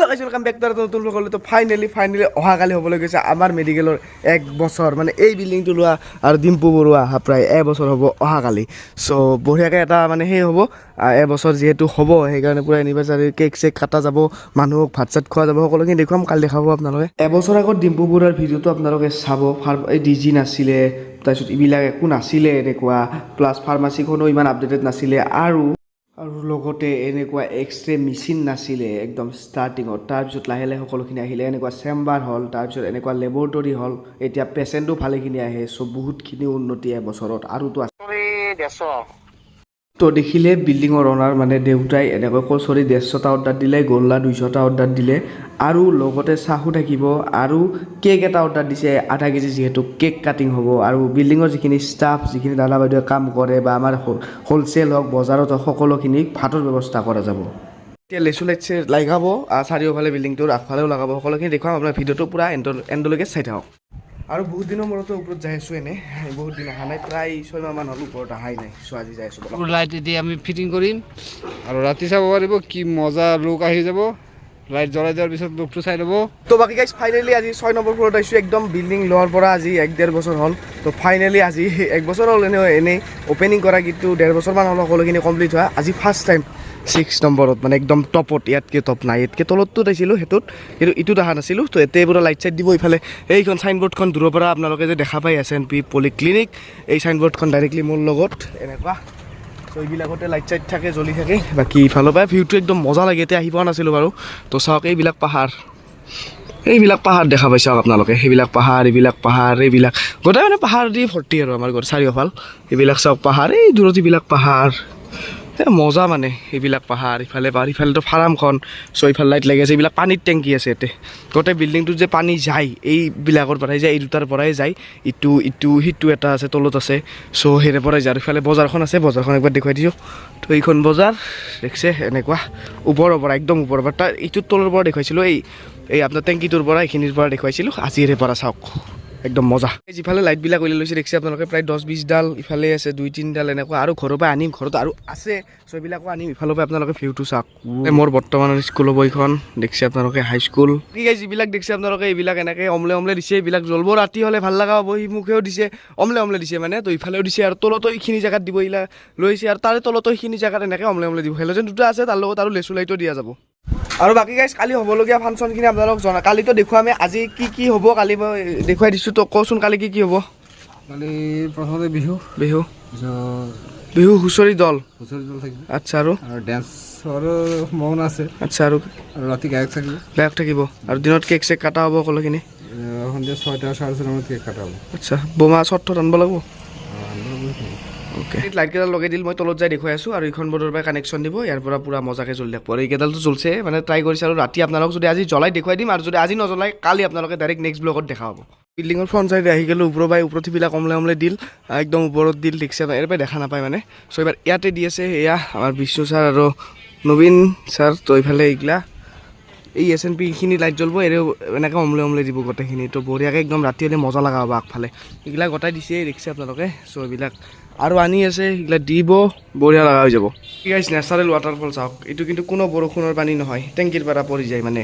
কাম বেক তাৰ নতুন সকলো তো ফাইনেলি অহাকালি হ'বলৈ গৈছে আমাৰ মেডিকেলৰ 1 বছৰ মানে এই বিল্ডিংটো লোৱা আৰু ডিম্পু বৰুৱা প্ৰায় 1 বছৰ হ'ব অহাকালি চ' বঢ়িয়াকৈ এটা মানে সেই হ'ব 1 বছৰ যিহেতু হ'ব সেইকাৰণে পুৰা এনিভাৰ্চাৰী কেক চেক কাটা যাব মানুহক ভাত চাত খোৱা যাব সকলোখিনি দেখুৱাম কালি দেখাব আপোনালোকে 1 বছৰ আগত ডিম্পু বৰুৱাৰ ভিডিঅ'টো আপোনালোকে চাব এই ডিজি নাছিলে তাৰপিছত এইবিলাক একো নাছিলে এনেকুৱা প্লাছ ফাৰ্মাচীখনো ইমান আপডেটেড নাছিলে আৰু লগতে এনেকুৱা এক্সৰে মেচিন নাছিলে একদম ষ্টাৰ্টিঙত তাৰপিছত লাহে লাহে সকলোখিনি আহিলে এনেকুৱা চেম্বাৰ হ'ল তাৰপিছত এনেকুৱা লেবৰেটৰী হ'ল এতিয়া পেচেণ্টো ভালেখিনি আহে চ' বহুতখিনি উন্নতি বছৰত আৰুতো আছে তো দেখিলে বিল্ডিঙৰ অনাৰ মানে দেউতাই এনেকৈ কচৰি 150টা অৰ্ডাৰ দিলে গোল্লা 200টা অৰ্ডাৰ দিলে আৰু লগতে চাহো থাকিব আৰু কেক এটা অৰ্ডাৰ দিছে আধা কেজি যিহেতু কেক কাটিং হ'ব আৰু বিল্ডিঙৰ যিখিনি ষ্টাফ যিখিনি দাদা বাইদেৱে কাম কৰে বা আমাৰ হোলচেল হওক বজাৰত হওক সকলোখিনি ভাতৰ ব্যৱস্থা কৰা যাব এতিয়া লেচু লাইটছে লগাব চাৰিওফালে বিল্ডিংটোৰ আগফালেও লগাব সকলোখিনি দেখুৱাম আপোনাৰ ভিডিঅ'টো পূৰা এণ্ডলৈকে চাই থাকক আৰু বহুত দিনৰ মূৰতো ওপৰত যাই আছোঁ এনে বহুত দিন অহা নাই প্ৰায় 6 মাহমান হ'ল ওপৰত অহাই নাই চ' আজি যাই আছোঁ লাইট এতিয়া আমি ফিটিং কৰিম আৰু ৰাতি চাব পাৰিব কি মজা লুক আহি যাব লাইট জ্বলাই দিয়াৰ পিছত লুকটো চাই ল'ব তো বাকী গাইজ ফাইনেলি আজি 6 নম্বৰ ফ্ল'ৰত আহিছোঁ একদম বিল্ডিং লোৱাৰ পৰা আজি 1.5 বছৰ হ'ল তো ফাইনেলি আজি 1 বছৰ হ'ল এনেই অ'পেনিং কৰা কিন্তু 1.5 বছৰমান হ'ল সকলোখিনি কমপ্লিট হোৱা আজি ফাৰ্ষ্ট টাইম 6 নম্বৰত মানে একদম টপত ইয়াতকৈ টপ নাই ইয়াতকৈ তলততো পাইছিলোঁ সেইটোত কিন্তু ইটোত অহা নাছিলোঁ তো এতিয়া পুৰা লাইট চাইট দিব ইফালে এইখন চাইনবোৰ্ডখন দূৰৰ পৰা আপোনালোকে যে দেখা পাই SNP পলিক্লিনিক এই চাইনবোৰ্ডখন ডাইৰেক্টলি মোৰ লগত এনেকুৱা তো এইবিলাকতে লাইট চাইট থাকে জ্বলি থাকে বাকী ইফালৰ পৰা ভিউটো একদম মজা লাগে এতিয়া আহি পোৱা নাছিলোঁ বাৰু তো চাওক এইবিলাক পাহাৰ দেখা পাইছে আপোনালোকে এইবিলাক পাহাৰ এইবিলাক গোটেই মানে পাহাৰ দি ভৰ্তি আৰু আমাৰ ঘৰ চাৰিওফাল এইবিলাক চাওক পাহাৰ এই দূৰত এইবিলাক পাহাৰ মজা মানে এইবিলাক পাহাৰ ইফালেতো ফাৰ্মখন চ' ইফালে লাইট লাগি আছে এইবিলাক পানীৰ টেংকি আছে ইয়াতে গোটেই বিল্ডিংটোত যে পানী যায় এইবিলাকৰ পৰাই যায় এই দুটাৰ পৰাই যায় সিটো এটা আছে তলত আছে চ' সেইৰে পৰাই যায় আৰু ইফালে বজাৰখন আছে বজাৰখন একবাৰ দেখুৱাই দিছোঁ তো এইখন বজাৰ দেখিছে এনেকুৱা ওপৰৰ পৰা একদম ওপৰৰ পৰা তাৰ ইটোৰ তলৰ পৰা দেখুৱাইছিলোঁ এই আপোনাৰ টেংকিটোৰ পৰা এইখিনিৰ পৰা দেখুৱাইছিলোঁ আজিৰে পৰা চাওক একদম মজা যিফালে লাইটবিলাক উলিয়াই লৈছে দেখিছে আপোনালোকে প্ৰায় 10-20 ডাল ইফালে আছে 2-3 ডাল এনেকুৱা আৰু ঘৰৰ পৰা আনিম ঘৰত আৰু আছে চ' এইবিলাকো আনিম ইফালৰ পৰা আপোনালোকে ভিউটো চাওক মোৰ বৰ্তমানৰ স্কুল হ'ব এইখন দেখিছে আপোনালোকে হাইস্কুল কি গাইজ যিবিলাক দেখিছে আপোনালোকে এইবিলাক এনেকৈ অমলে দিছে এইবিলাক জ্বলব ৰাতি হ'লে ভাল লগা হ'ব সিমুখেও দিছে অমলে দিছে মানে তো ইফালেও দিছে আৰু তলতো এইখিনি জেগাত দিব এইবিলাক লৈছে আৰু তাৰে তলতো এইখিনি জেগাত এনেকৈ অমলে দিব হেল'জেন দুটা আছে তাৰ লগত আৰু লেচু লাইটো দিয়া যাব আৰু বাকী গাইজ কালি হ'বলগীয়া ফাংচনখিনি আপোনালোকক জনা কালিতো দেখুৱামে আজি কি হ'ব কালি মই দেখুৱাই দিছোঁ তো কচোন কালি কি হ'ব কালি প্ৰথমতে বিহু হুঁচৰি দল থাকিব আচ্ছা আৰু ডেন্সৰো মন আছে আচ্ছা আৰু ৰাতি গায়ক থাকিব আৰু দিনত কেক চেক কাটা হ'ব সকলোখিনি সন্ধিয়া 6টা 6:30 মানত কেক কাটা হ'ব আচ্ছা বোমা চট আনিব লাগিব অ'কে লাইটকেইডাল লগাই দিল মই তলত যাই দেখুৱাই আছোঁ আৰু এইখন বৰ্ডৰ পৰা কানেকশ্যন দিব ইয়াৰ পৰা পূৰা মজাকৈ জ্বলি থাকিব আৰু এইকেইডালটো জ্বলছে মানে ট্ৰাই কৰিছে আৰু ৰাতি আপোনালোকক যদি আজি জ্বলাই দেখুৱাই দিম আৰু যদি আজি নজ্বলাই কালি আপোনালোকে ডাইৰেক্ট নেক্সট ব্লগত দেখা হ'ব বিল্ডিঙৰ ফ্ৰণ্ট চাইডে আহি গ'লোঁ ওপৰতিবিলাক অমলে দিল একদম ওপৰত দিল দেখিছে ইয়াৰ পৰা দেখা নাপায় মানে চ' এইবাৰ ইয়াতে দি আছে এয়া আমাৰ বিষ্ণু ছাৰ আৰু নবীন ছাৰ তো এইফালে এইগিলা এই SNP এইখিনি লাইট জ্বলব এনেকৈ অমলে দিব গোটেইখিনি তো বঢ়িয়াকৈ একদম ৰাতি হ'লে মজা লগা হ'ব আগফালে এইবিলাক গোটাই দিছে দেখিছে আপোনালোকে চ' এইবিলাক আৰু আনি আছে এইবিলাক দিব বঢ়িয়া লগা হৈ যাব কি গাইছ নেচাৰেল ৱাটাৰফল চাওক এইটো কিন্তু কোনো বৰষুণৰ পানী নহয় টেংকিৰ পৰা পৰি যায় মানে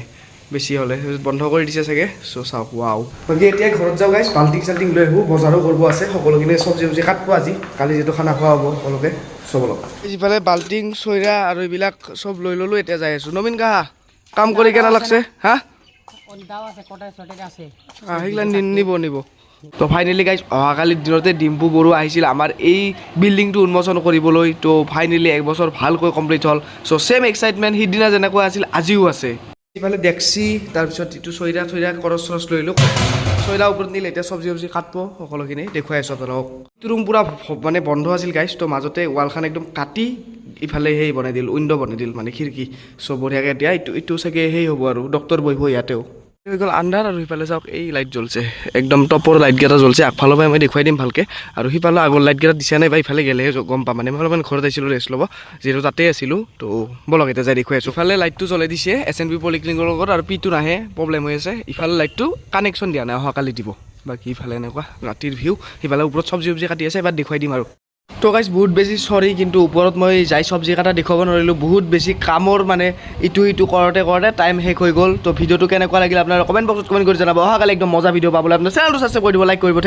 বেছি হ'লে বন্ধ কৰি দিছে চাগে চ' চাওক ৱাও বাকী এতিয়া ঘৰত যাওঁ গাইছ বাল্টিং লৈ আহোঁ বজাৰো কৰিব আছে সকলোখিনি চব্জি কাটব আজি কালি যিটো খানা খোৱা হ'ব সকলোকে চব অলপ যিফালে বাল্টিং চইৰা আৰু এইবিলাক চব লৈ ল'লোঁ এতিয়া যাই আছোঁ নবীন কাহা কাম কৰি কেনে লাগছে হা সেইগিলা নিব তো ফাইনেলি গাইজ অহাকালিৰ দিনতে ডিম্পু বৰুৱা আহিছিল আমাৰ এই বিল্ডিংটো উন্মোচন কৰিবলৈ তো ফাইনেলি 1 বছৰ ভালকৈ কমপ্লিট হ'ল চ' ছেম এক্সাইটমেণ্ট সিদিনা যেনেকৈ আছিল আজিও আছে ইফালে ডেক্সি তাৰপিছত ইটো চইৰা কৰচ লৈ ল'লোঁ চইৰা ওপৰত নিলে এতিয়া চব্জি কাটব সকলোখিনি দেখুৱাই আছোঁ আপোনালোকক এইটো ৰুম পূৰা মানে বন্ধ আছিল গাইজ তো মাজতে ৱালখন একদম কাটি ইফালে বনাই দিল উইণ্ড' বনাই দিল মানে খিৰিকী চ' বঢ়িয়াকৈ এতিয়া ইটো চাগে হ'ব আৰু ডক্টৰ বহিব ইয়াতেও হৈ গ'ল আন্ধাৰ আৰু সিফালে চাওক এই লাইট জ্বলছে একদম টপৰ লাইটকেইটা জ্বলছে আগফালৰ পৰা মই দেখুৱাই দিম ভালকৈ আৰু সিফালে আগৰ লাইটকেইটা দিছে নাই বা ইফালে গ'লেহে গম পাম মানে মই অলপমান ঘৰত আহিছিলোঁ ৰেষ্ট ল'ব যিহেতু তাতে আছিলোঁ তো বলক এতিয়া যাই দেখুৱাই আছোঁ ইফালে লাইটটো জ্বলাই দিছে SNP পলিক্লিনিকৰ লগত আৰু পিটো নাহে প্ৰব্লেম হৈ আছে ইফালে লাইটটো কানেকশ্যন দিয়া নাই অহাকালি দিব বাকী ইফালে এনেকুৱা ৰাতিৰ ভিউ সিফালে ওপৰত চব্জি কাটি আছে এবাৰ দেখুৱাই দিম আৰু তো গাইজ বহুত বেছি চৰি কিন্তু ওপৰত মই যাই চব্জি কাটা দেখুৱাব নোৱাৰিলোঁ বহুত বেছি কামৰ মানে ইটো সিটো কৰোঁতে টাইম শেষ হৈ গ'ল তো ভিডিঅ'টো কেনেকুৱা লাগিল আপোনাৰ কমেণ্ট বক্সত কমেণ্ট কৰি জনাব অহাকালি একদম মজা ভিডিঅ' পাবলৈ আপোনাৰ চেনেলটো ছাবস্ক্ৰাইব কৰি দিব লাইক কৰিব